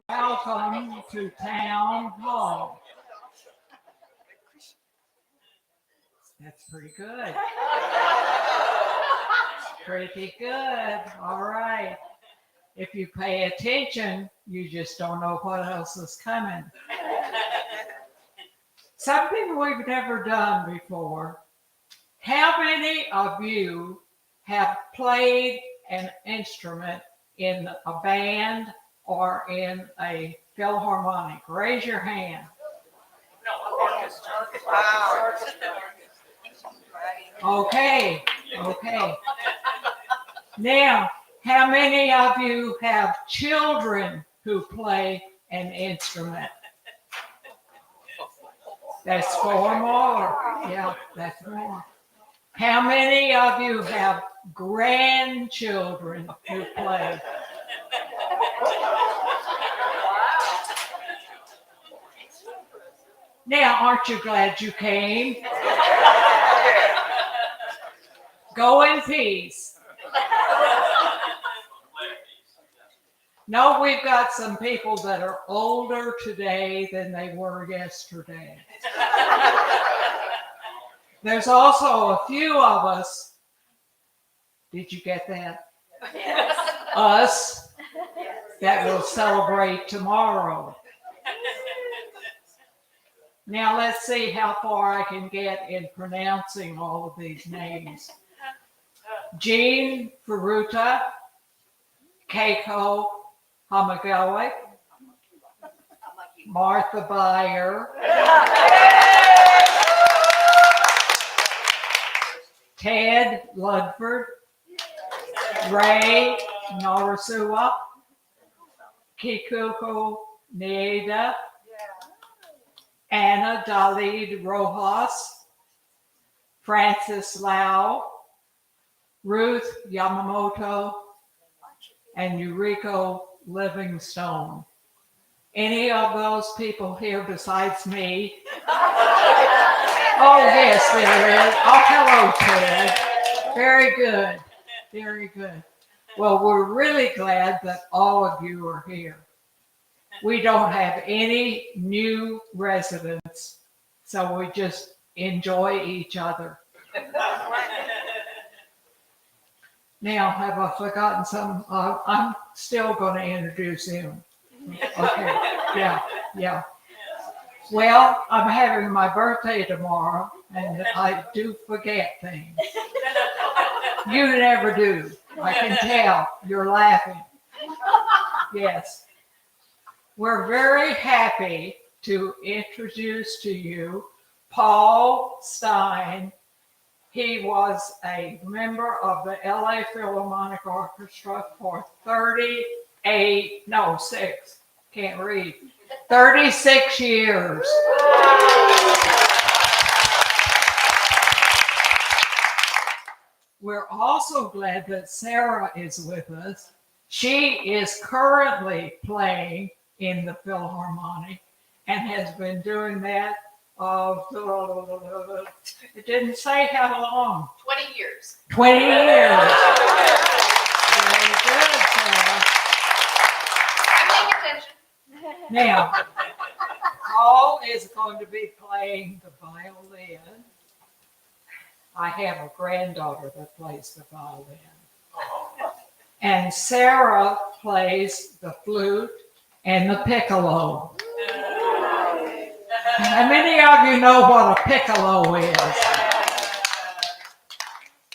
Welcome to Town Hall. That's pretty good. Pretty good. All right. If you pay attention, you just don't know what else is coming. Something we've never done before. How many of you have played an instrument in a band or in a philharmonic? Raise your hand. Wow. Okay. Now, how many of you have children who play an instrument? That's 4 more. Yeah, that's more. How many of you have grandchildren who play? Now, aren't you glad you came? Go in peace. No, we've got some people that are older today than they were yesterday. There's also a few of us. Did you get that? Yes. Us that will celebrate tomorrow. Now let's see how far I can get in pronouncing all of these names. Jean Furuta, Keiko Hamagawa, Martha Beyer, Ted Ludford, Ray Norasua, Kikuko Nieda, Anna Dalid Rojas, Francis Lau, Ruth Yamamoto, and Yuriko Livingstone. Any of those people here besides me? Oh, yes, there is. Oh, hello, Ted. Very good. Very good. Well, we're really glad that all of you are here. We don't have any new residents, so we just enjoy each other. Now, have I forgotten some? I'm still going to introduce him. Okay, yeah. Well, I'm having my birthday tomorrow, and I do forget things. You never do. I can tell. You're laughing. Yes. We're very happy to introduce to you Paul Stein. He was a member of the LA Philharmonic Orchestra for 36 years. We're also glad that Sarah is with us. She is currently playing in the Philharmonic and has been doing that it didn't say how long. 20 years. 20 years. Very good, Sarah. I'm paying attention. Now, Paul is going to be playing the violin. I have a granddaughter that plays the violin. And Sarah plays the flute and the piccolo. How many of you know what a piccolo is?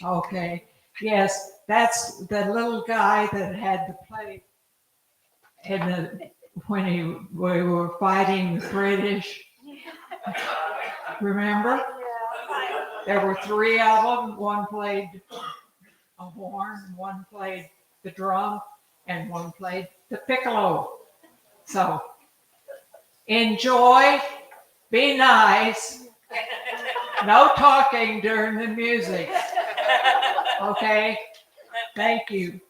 Okay. Yes, that's the little guy that had to play when we were fighting the British. Remember? There were 3 of them. One played a horn, one played the drum, and one played the piccolo. So enjoy, be nice, no talking during the music. Okay? Thank you.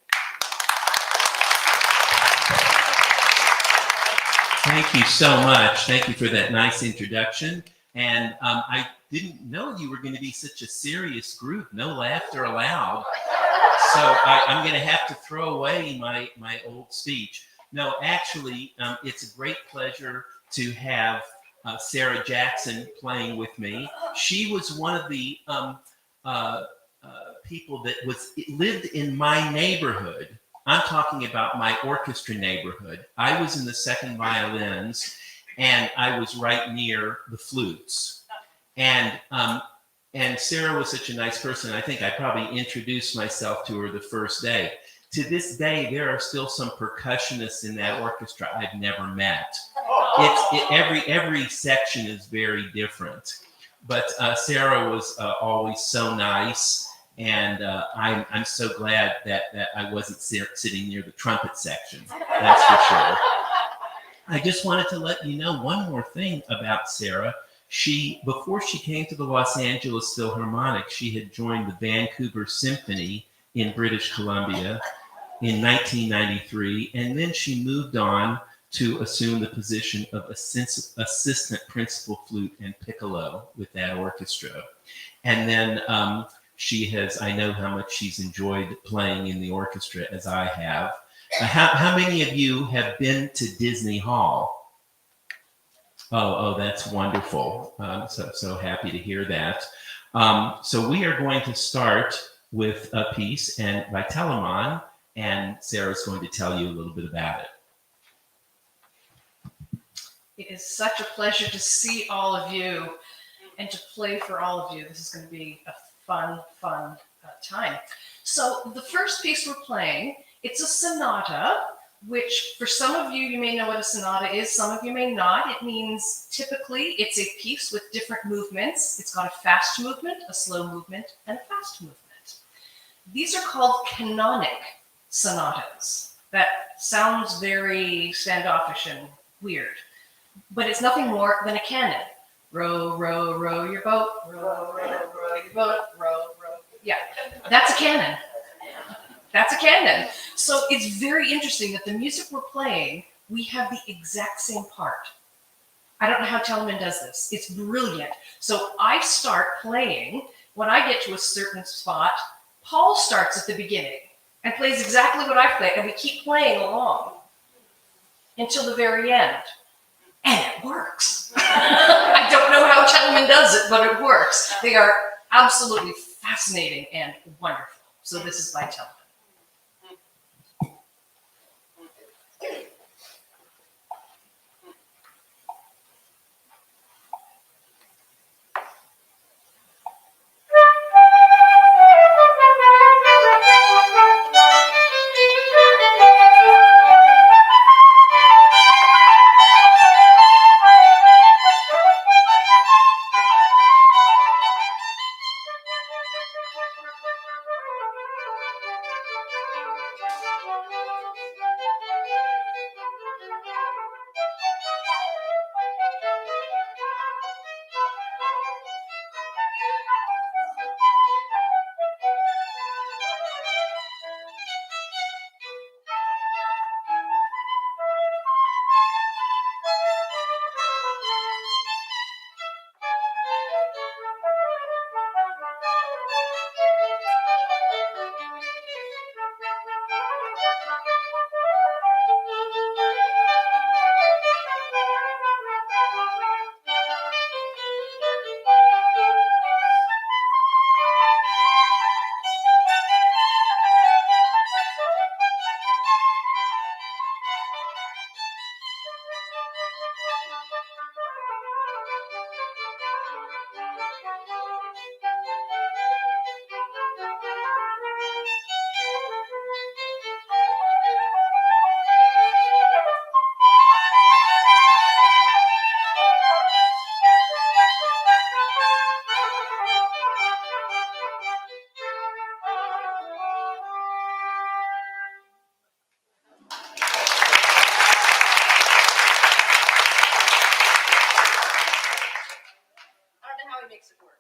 Thank you so much. Thank you for that nice introduction. And I didn't know you were going to be such a serious group. No laughter allowed. So I'm going to have to throw away my old speech. No, actually, it's a great pleasure to have Sarah Jackson playing with me. She was one of the people that lived in my neighborhood. I'm talking about my orchestra neighborhood. I was in the second violins, and I was right near the flutes. And Sarah was such a nice person. I think I probably introduced myself to her the first day. To this day, there are still some percussionists in that orchestra I've never met. Every section is very different. But Sarah was always so nice, and I'm so glad that I wasn't sitting near the trumpet section. That's for sure. I just wanted to let you know one more thing about Sarah. Before she came to the Los Angeles Philharmonic, she had joined the Vancouver Symphony in British Columbia in 1993, and then she moved on to assume the position of assistant principal flute and piccolo with that orchestra. And then I know how much she's enjoyed playing in the orchestra, as I have. How many of you have been to Disney Hall? Oh, that's wonderful. So happy to hear that. So we are going to start with a piece by Telemann, and Sarah's going to tell you a little bit about it. It is such a pleasure to see all of you and to play for all of you. This is going to be a fun time. So the first piece we're playing, it's a sonata, which for some of you, you may know what a sonata is. Some of you may not. It means typically it's a piece with different movements. It's got a fast movement, a slow movement, and a fast movement. These are called canonic sonatas. That sounds very standoffish and weird, but it's nothing more than a canon. Row, row, row your boat. Row, row, row your boat. Row, row. Yeah, that's a canon. That's a canon. So it's very interesting that the music we're playing, we have the exact same part. I don't know how Telemann does this. It's brilliant. So I start playing. When I get to a certain spot, Paul starts at the beginning and plays exactly what I play, and we keep playing along until the very end. And it works. I don't know how Telemann does it, but it works. They are absolutely fascinating and wonderful. So this is by Telemann. Makes it work.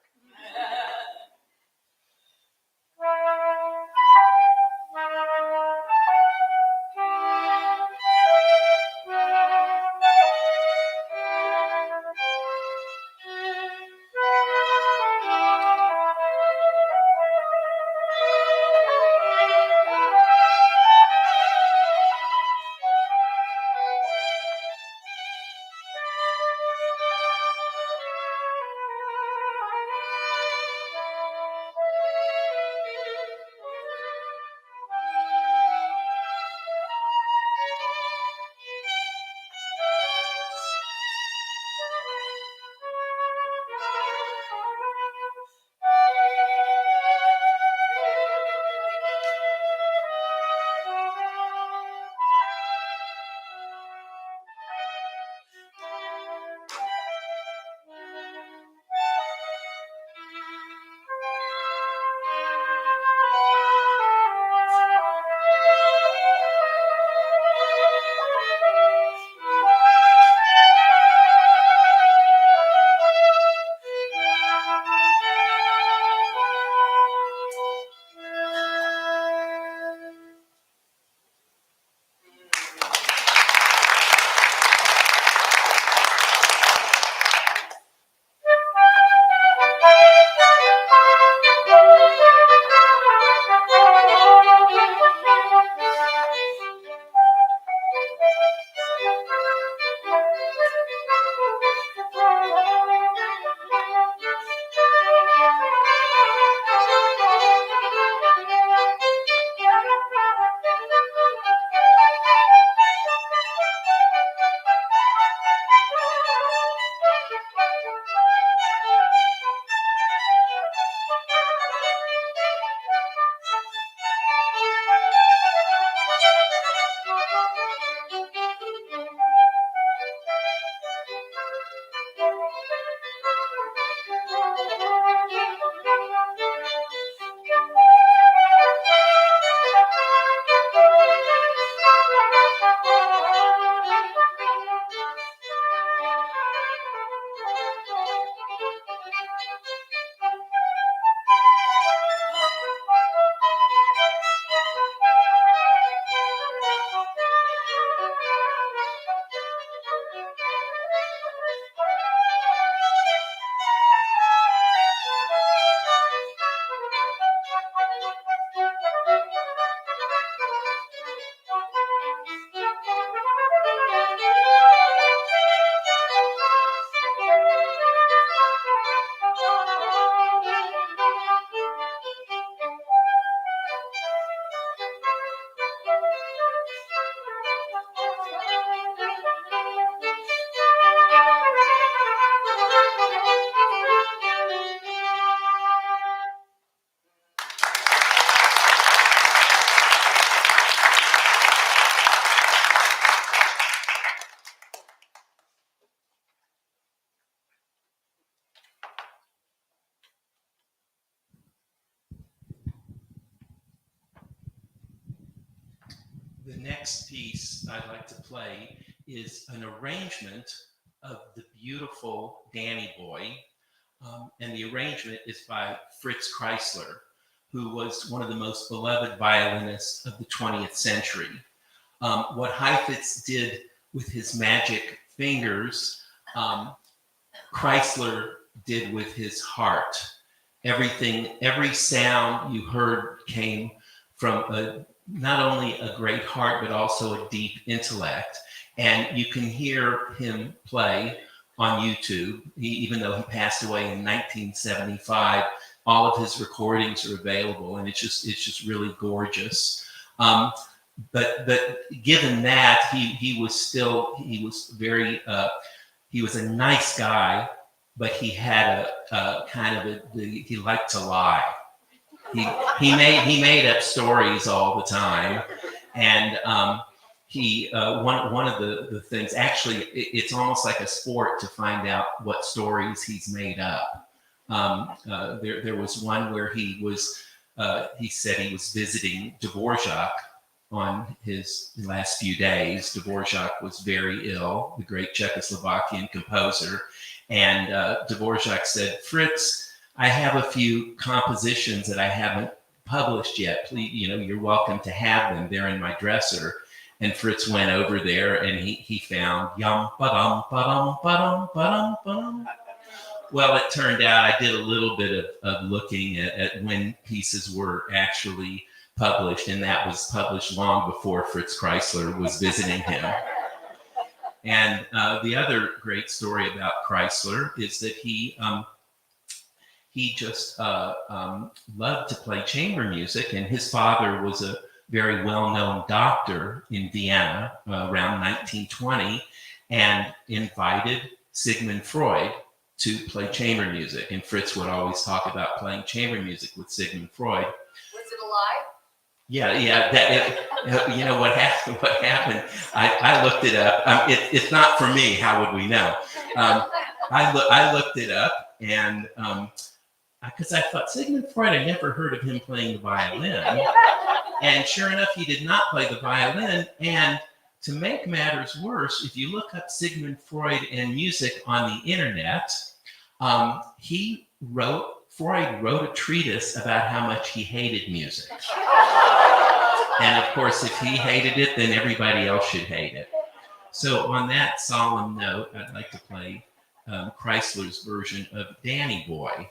The next piece I'd like to play is an arrangement of the beautiful Danny Boy. And the arrangement is by Fritz Kreisler, who was one of the most beloved violinists of the 20th century. What Heifetz did with his magic fingers, Kreisler did with his heart. Every sound you heard came from not only a great heart, but also a deep intellect. And you can hear him play on YouTube. Even though he passed away in 1975, all of his recordings are available, and it's just really gorgeous. But given that, he was a nice guy, but he had a kind of he liked to lie. He made up stories all the time, and one of the things, actually it's almost like a sport to find out what stories he's made up. There was one where he said he was visiting Dvorak on his last few days. Dvorak was very ill, the great Czechoslovakian composer, and Dvorak said, "Fritz, I have a few compositions that I haven't published yet. Please, you're welcome to have them. They're in my dresser." And Fritz went over there and he found yum ba-dum ba-dum ba-dum ba-dum ba-dum. Well, it turned out I did a little bit of looking at when pieces were actually published, and that was published long before Fritz Kreisler was visiting him. And the other great story about Kreisler is that he just loved to play chamber music, and his father was a very well-known doctor in Vienna around 1920, and invited Sigmund Freud to play chamber music. And Fritz would always talk about playing chamber music with Sigmund Freud. Was it alive? Yeah. You know what happened? I looked it up. It's not for me. How would we know? I looked it up, and because I thought Sigmund Freud, I never heard of him playing the violin. And sure enough, he did not play the violin. And to make matters worse, if you look up Sigmund Freud and music on the internet, Freud wrote a treatise about how much he hated music. And of course, if he hated it, then everybody else should hate it. So on that solemn note, I'd like to play Kreisler's version of Danny Boy.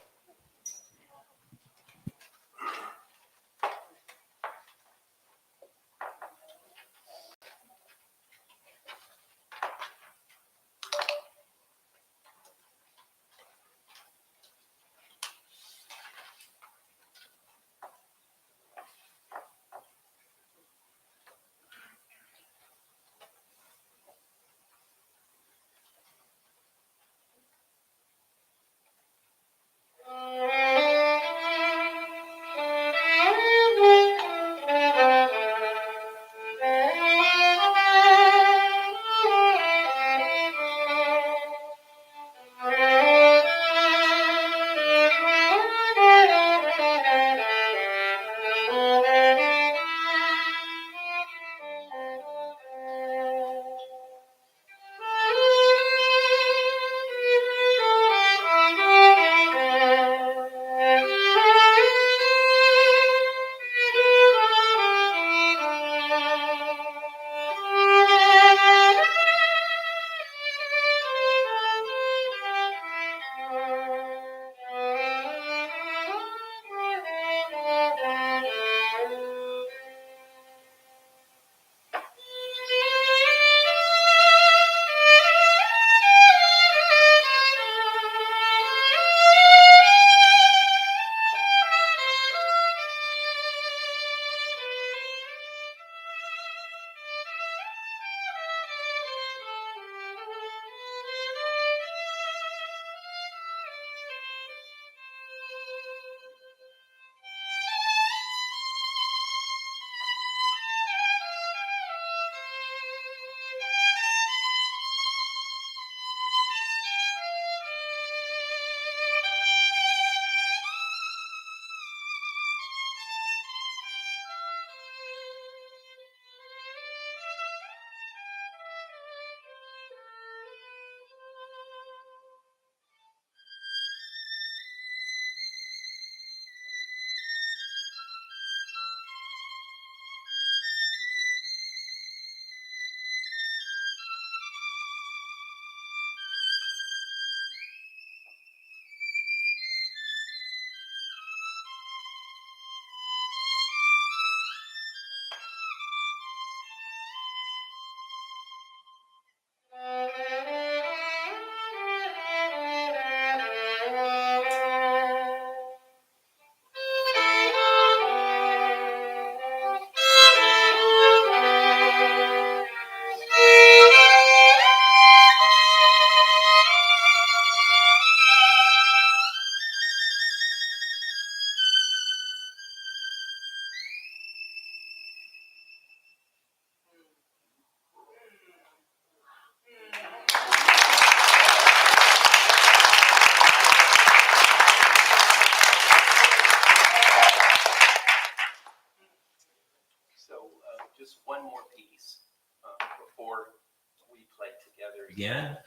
again.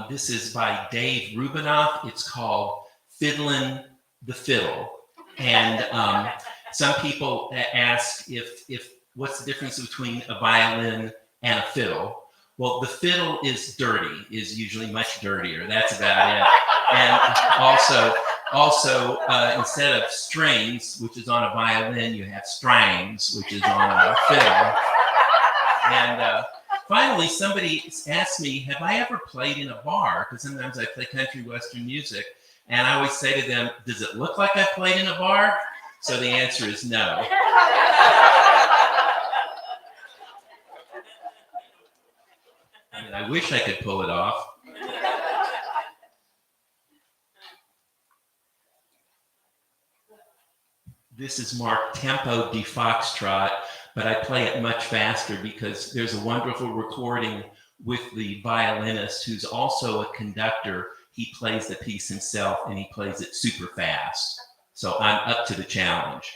This is by Dave Rubinoff. It's called Fiddlin' the Fiddle. And some people ask if what's the difference between a violin and a fiddle. Well, the fiddle is dirty, is usually much dirtier. That's about it. And also instead of strings, which is on a violin, you have strings, which is on a fiddle. And finally, somebody asked me, have I ever played in a bar? Because sometimes I play country western music. And I always say to them, does it look like I played in a bar? So the answer is no. I mean, I wish I could pull it off. This is marked Tempo di Foxtrot, but I play it much faster because there's a wonderful recording with the violinist who's also a conductor. He plays the piece himself and he plays it super fast. So I'm up to the challenge.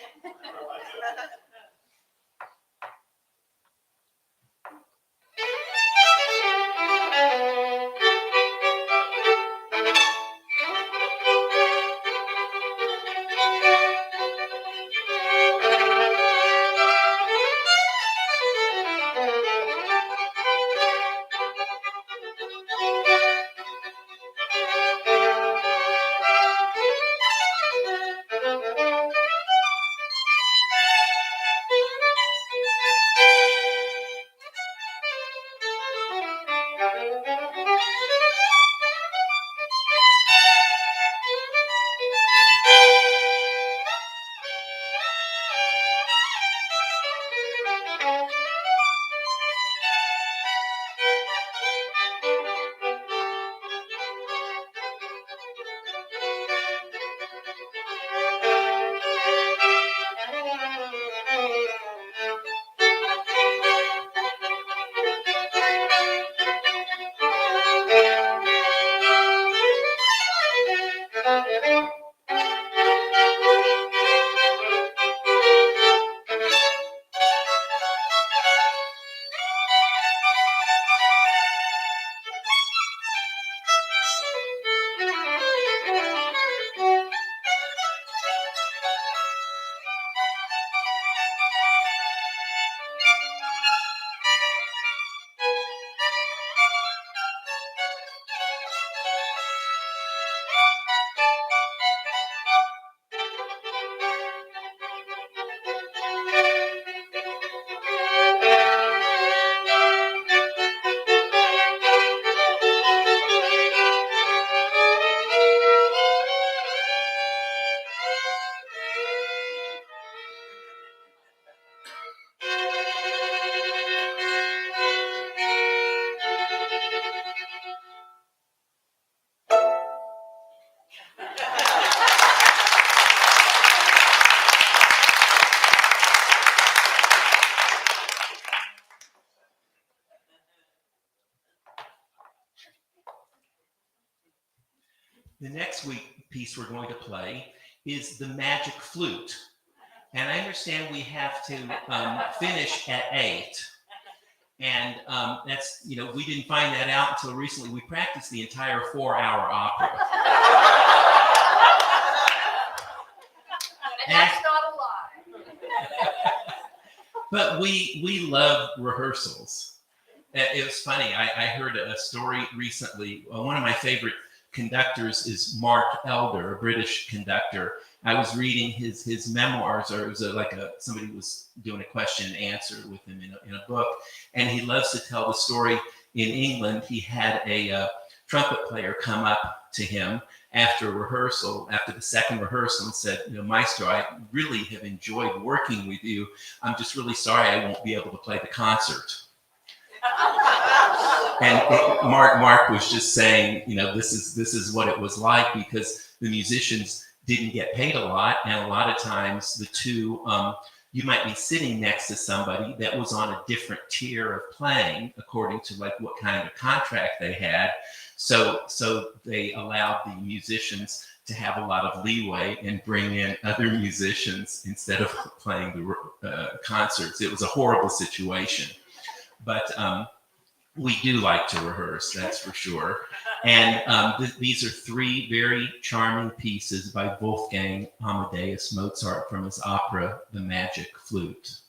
The next piece we're going to play is the Magic Flute. And I understand we have to finish at 8. And that's, we didn't find that out until recently. We practiced the entire 4-hour opera. And that's not a lie. But we love rehearsals. It was funny. I heard a story recently. One of my favorite conductors is Mark Elder, a British conductor. I was reading his memoirs, or it was somebody was doing a question and answer with him in a book, and he loves to tell the story. In England, he had a trumpet player come up to him after rehearsal, after the second rehearsal, and said, Maestro, I really have enjoyed working with you. I'm just really sorry I won't be able to play the concert. And Mark was just saying, this is what it was like, because the musicians didn't get paid a lot, and a lot of times the two, you might be sitting next to somebody that was on a different tier of playing according to what kind of contract they had. So they allowed the musicians to have a lot of leeway and bring in other musicians instead of playing the concerts. It was a horrible situation. But We do like to rehearse, that's for sure. And these are three very charming pieces by Wolfgang Amadeus Mozart from his opera, The Magic Flute.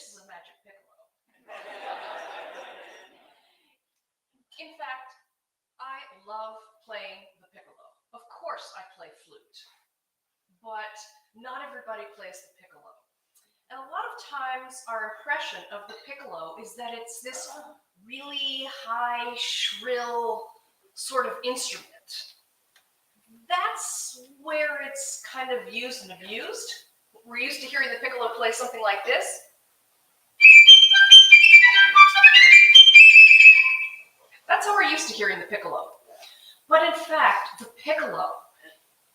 this is a magic piccolo. In fact, I love playing the piccolo. Of course I play flute, but not everybody plays the piccolo. And a lot of times our impression of the piccolo is that it's this really high, shrill sort of instrument. That's where it's kind of used and abused. We're used to hearing the piccolo play something like this. That's how we're used to hearing the piccolo. But in fact, the piccolo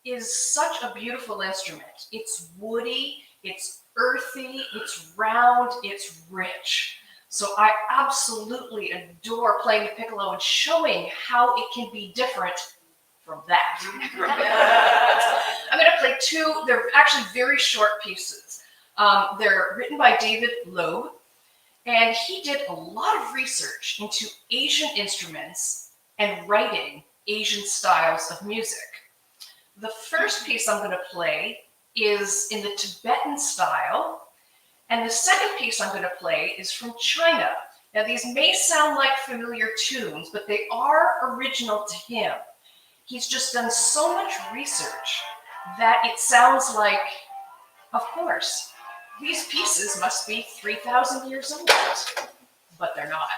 is such a beautiful instrument. It's woody, it's earthy, it's round, it's rich. So I absolutely adore playing the piccolo and showing how it can be different from that. I'm going to play two. They're actually very short pieces. They're written by David Loeb, and he did a lot of research into Asian instruments and writing Asian styles of music. The first piece I'm going to play is in the Tibetan style, and the second piece I'm going to play is from China. Now, these may sound like familiar tunes, but they are original to him. He's just done so much research that it sounds like, of course, these pieces must be 3,000 years old, but they're not.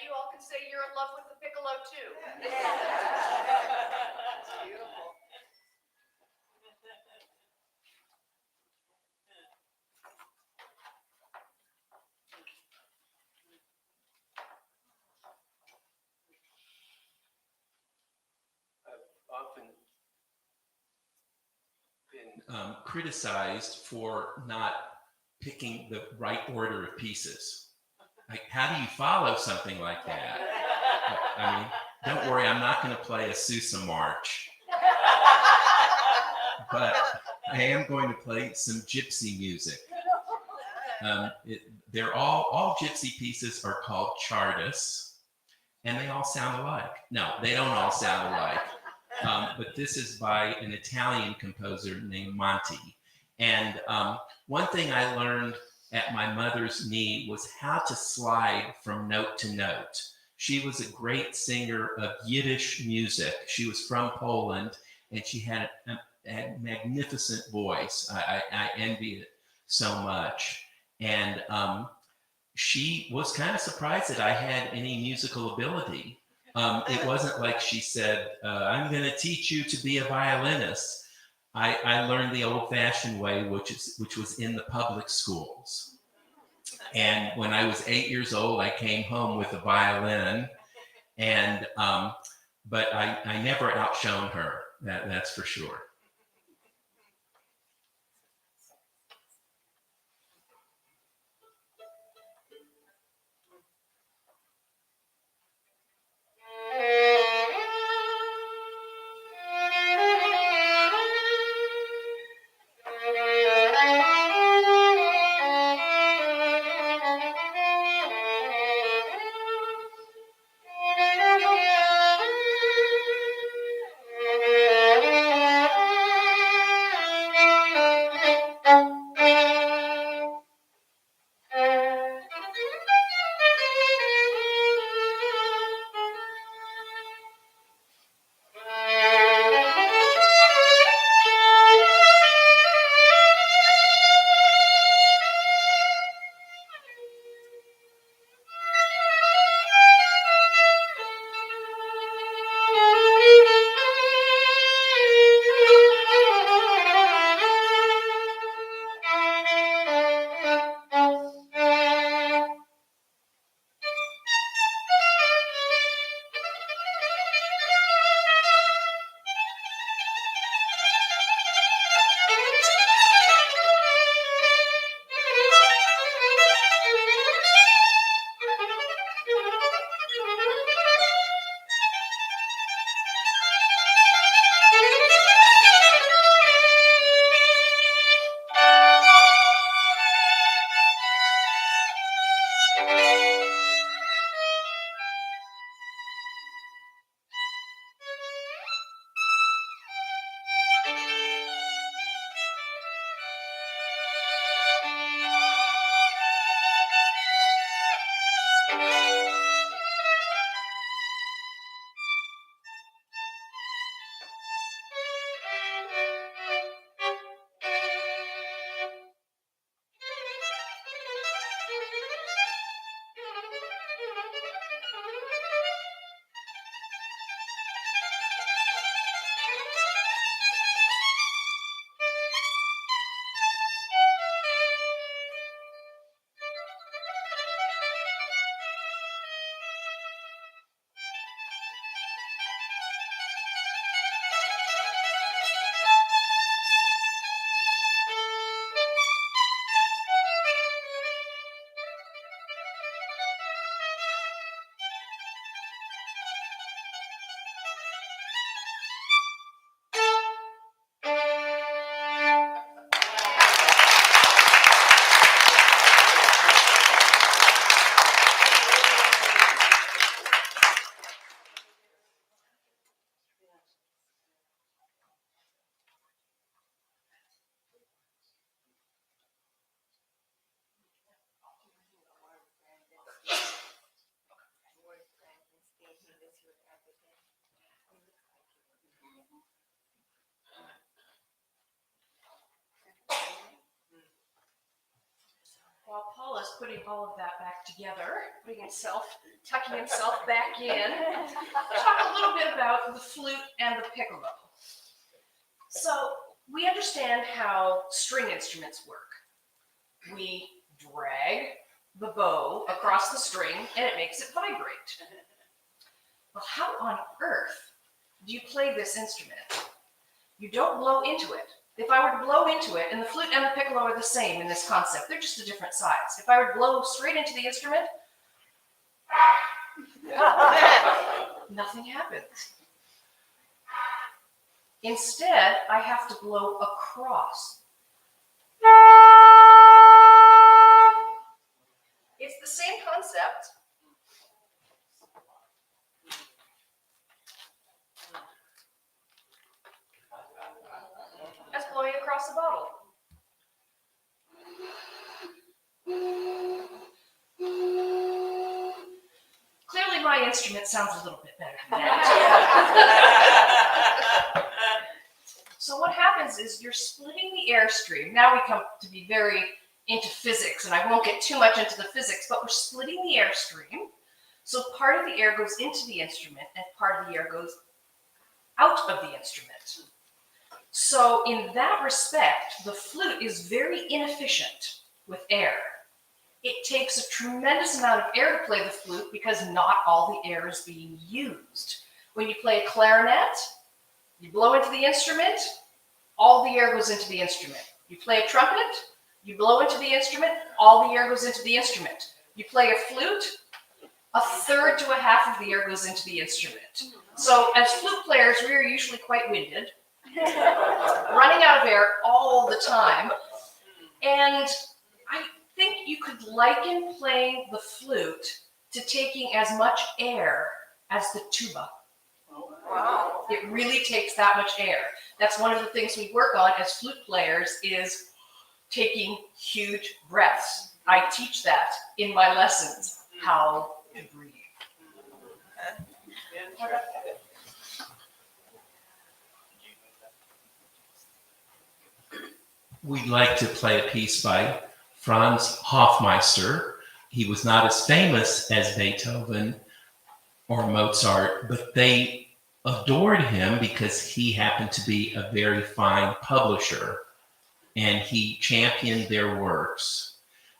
you all can say you're in love with the piccolo too. Beautiful. Often been criticized for not picking the right order of pieces. Like, how do you follow something like that? I mean, don't worry, I'm not going to play a Sousa march, but I am going to play some gypsy music. They're all gypsy pieces are called chardas, and they all sound alike. No, they don't all sound alike. But this is by an Italian composer named Monti. And one thing I learned at my mother's knee was how to slide from note to note. She was a great singer of Yiddish music. She was from Poland, and she had a magnificent voice. I envy it so much. And she was kind of surprised that I had any musical ability. It wasn't like she said, I'm going to teach you to be a violinist. I learned the old-fashioned way, which was in the public schools. And when I was 8 years old, I came home with a violin, and but I never outshone her. That's for sure. While Paul is putting all of that back together, tucking himself back in, let's talk a little bit about the flute and the piccolo. So we understand how string instruments work. We drag the bow across the string and it makes it vibrate. Well, how on earth do you play this instrument? You don't blow into it. If I were to blow into it, and the flute and the piccolo are the same in this concept, they're just a different size. If I were to blow straight into the instrument, nothing happens. Instead, I have to blow across. It's the same concept. As blowing across a bottle. Clearly my instrument sounds a little bit better than that. So what happens is you're splitting the airstream. Now we come to be very into physics, and I won't get too much into the physics, but we're splitting the airstream. So part of the air goes into the instrument and part of the air goes out of the instrument. So in that respect, the flute is very inefficient with air. It takes a tremendous amount of air to play the flute because not all the air is being used. When you play a clarinet, you blow into the instrument, all the air goes into the instrument. You play a trumpet, you blow into the instrument, all the air goes into the instrument. You play a flute, a third to a half of the air goes into the instrument. So as flute players, we are usually quite winded, running out of air all the time. And I think you could liken playing the flute to taking as much air as the tuba. Wow. It really takes that much air. That's one of the things we work on as flute players is taking huge breaths. I teach that in my lessons, how to breathe. We'd like to play a piece by Franz Hofmeister. He was not as famous as Beethoven or Mozart, but they adored him because he happened to be a very fine publisher and he championed their works.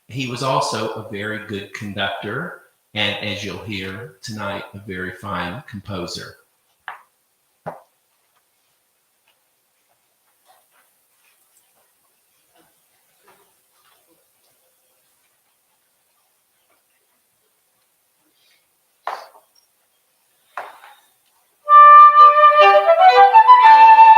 He was also a very good conductor and, as you'll hear tonight, a very fine composer. Thank you.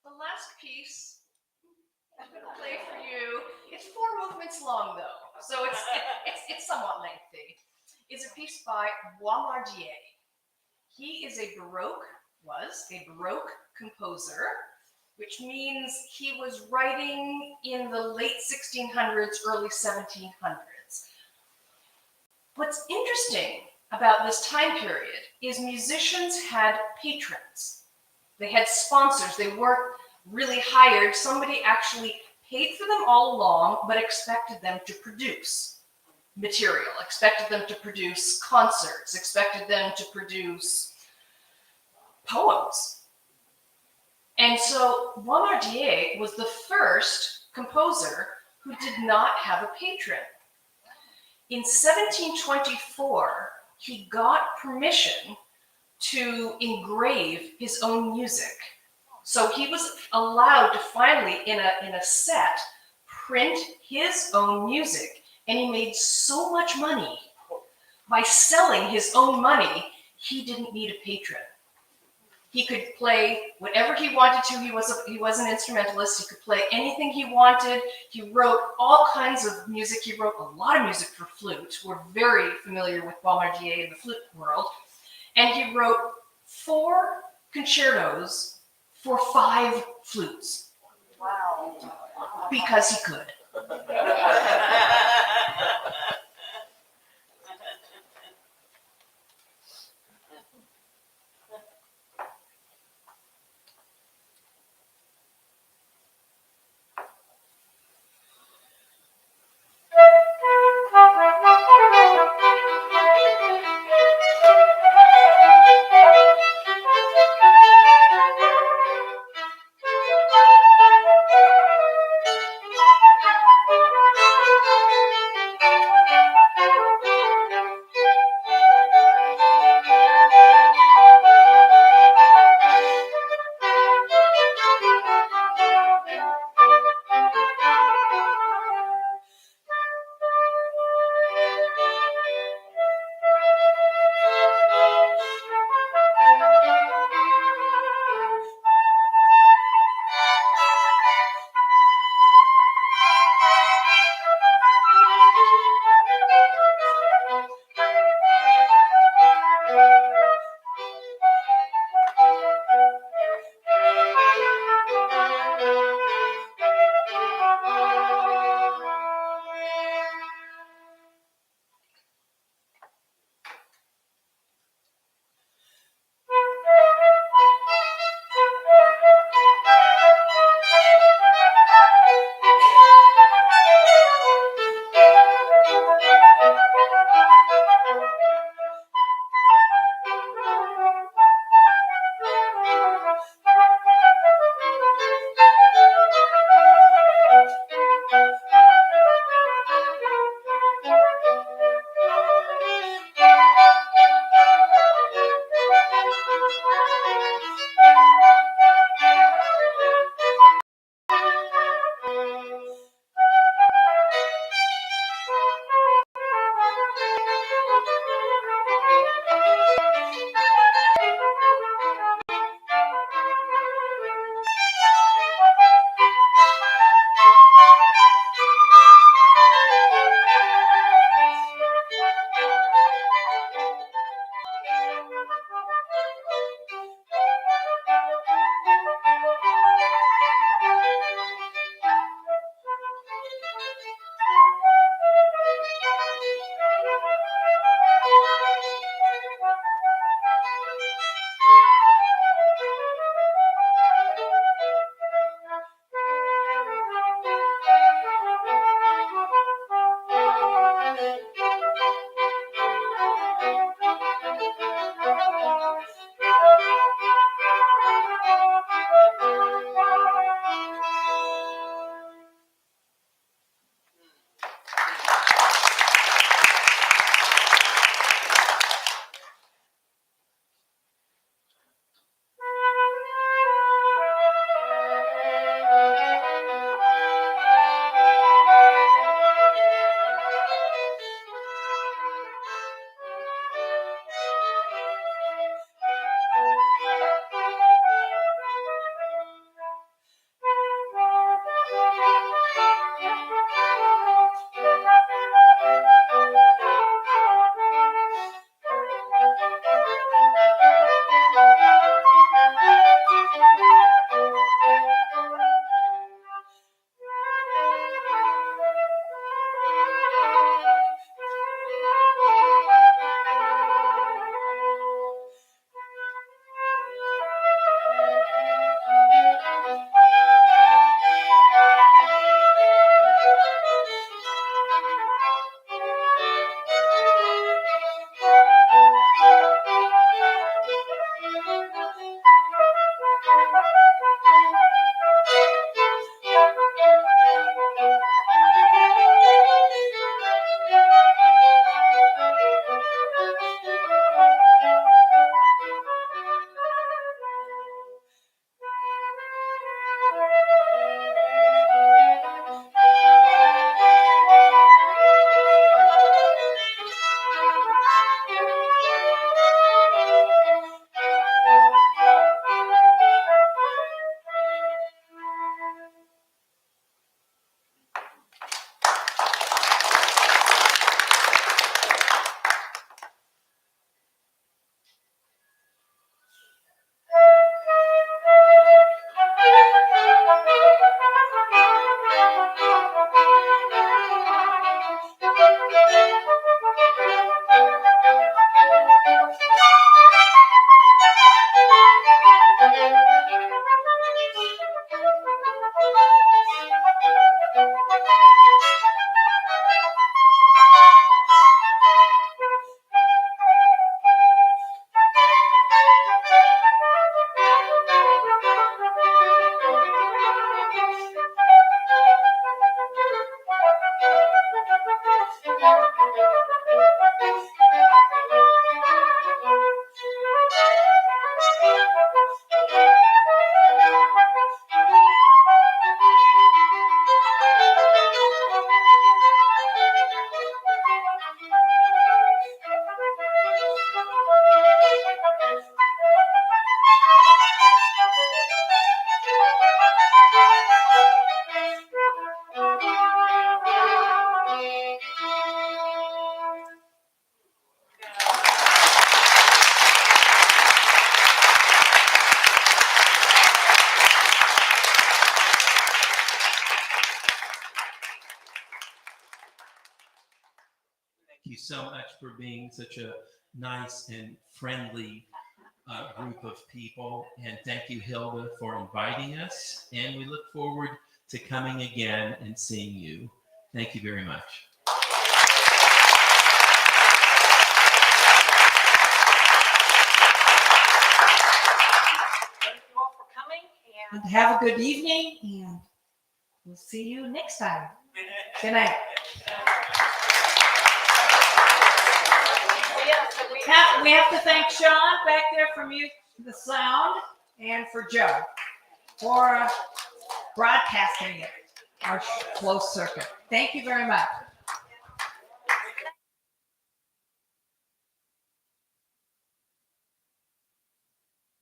The last piece I'm going to play for you, it's 4 movements long though, so it's somewhat lengthy. It's a piece by Boismardier. He is was a Baroque composer, which means he was writing in the late 1600s, early 1700s. What's interesting about this time period is musicians had patrons. They had sponsors. They weren't really hired. Somebody actually paid for them all along, but expected them to produce material, expected them to produce concerts, expected them to produce poems. And so Boismardier was the first composer who did not have a patron. In 1724, he got permission to engrave his own music. So he was allowed to finally, in a set, print his own music. And he made so much money by selling his own money, he didn't need a patron. He could play whatever he wanted to. He was an instrumentalist. He could play anything he wanted. He wrote all kinds of music. He wrote a lot of music for flute. We're very familiar with Boismardier in the flute world. And he wrote 4 concertos for 5 flutes. Wow. Because he could. you so much for being such a nice and friendly group of people. And thank you, Hilda, for inviting us. And we look forward to coming again and seeing you. Thank you very much. Thank you all for coming, and And have a good evening, and we'll see you next time. Good night. Now, we have to thank Sean back there from the sound, and for Joe for broadcasting it, our closed circuit. Thank you very much.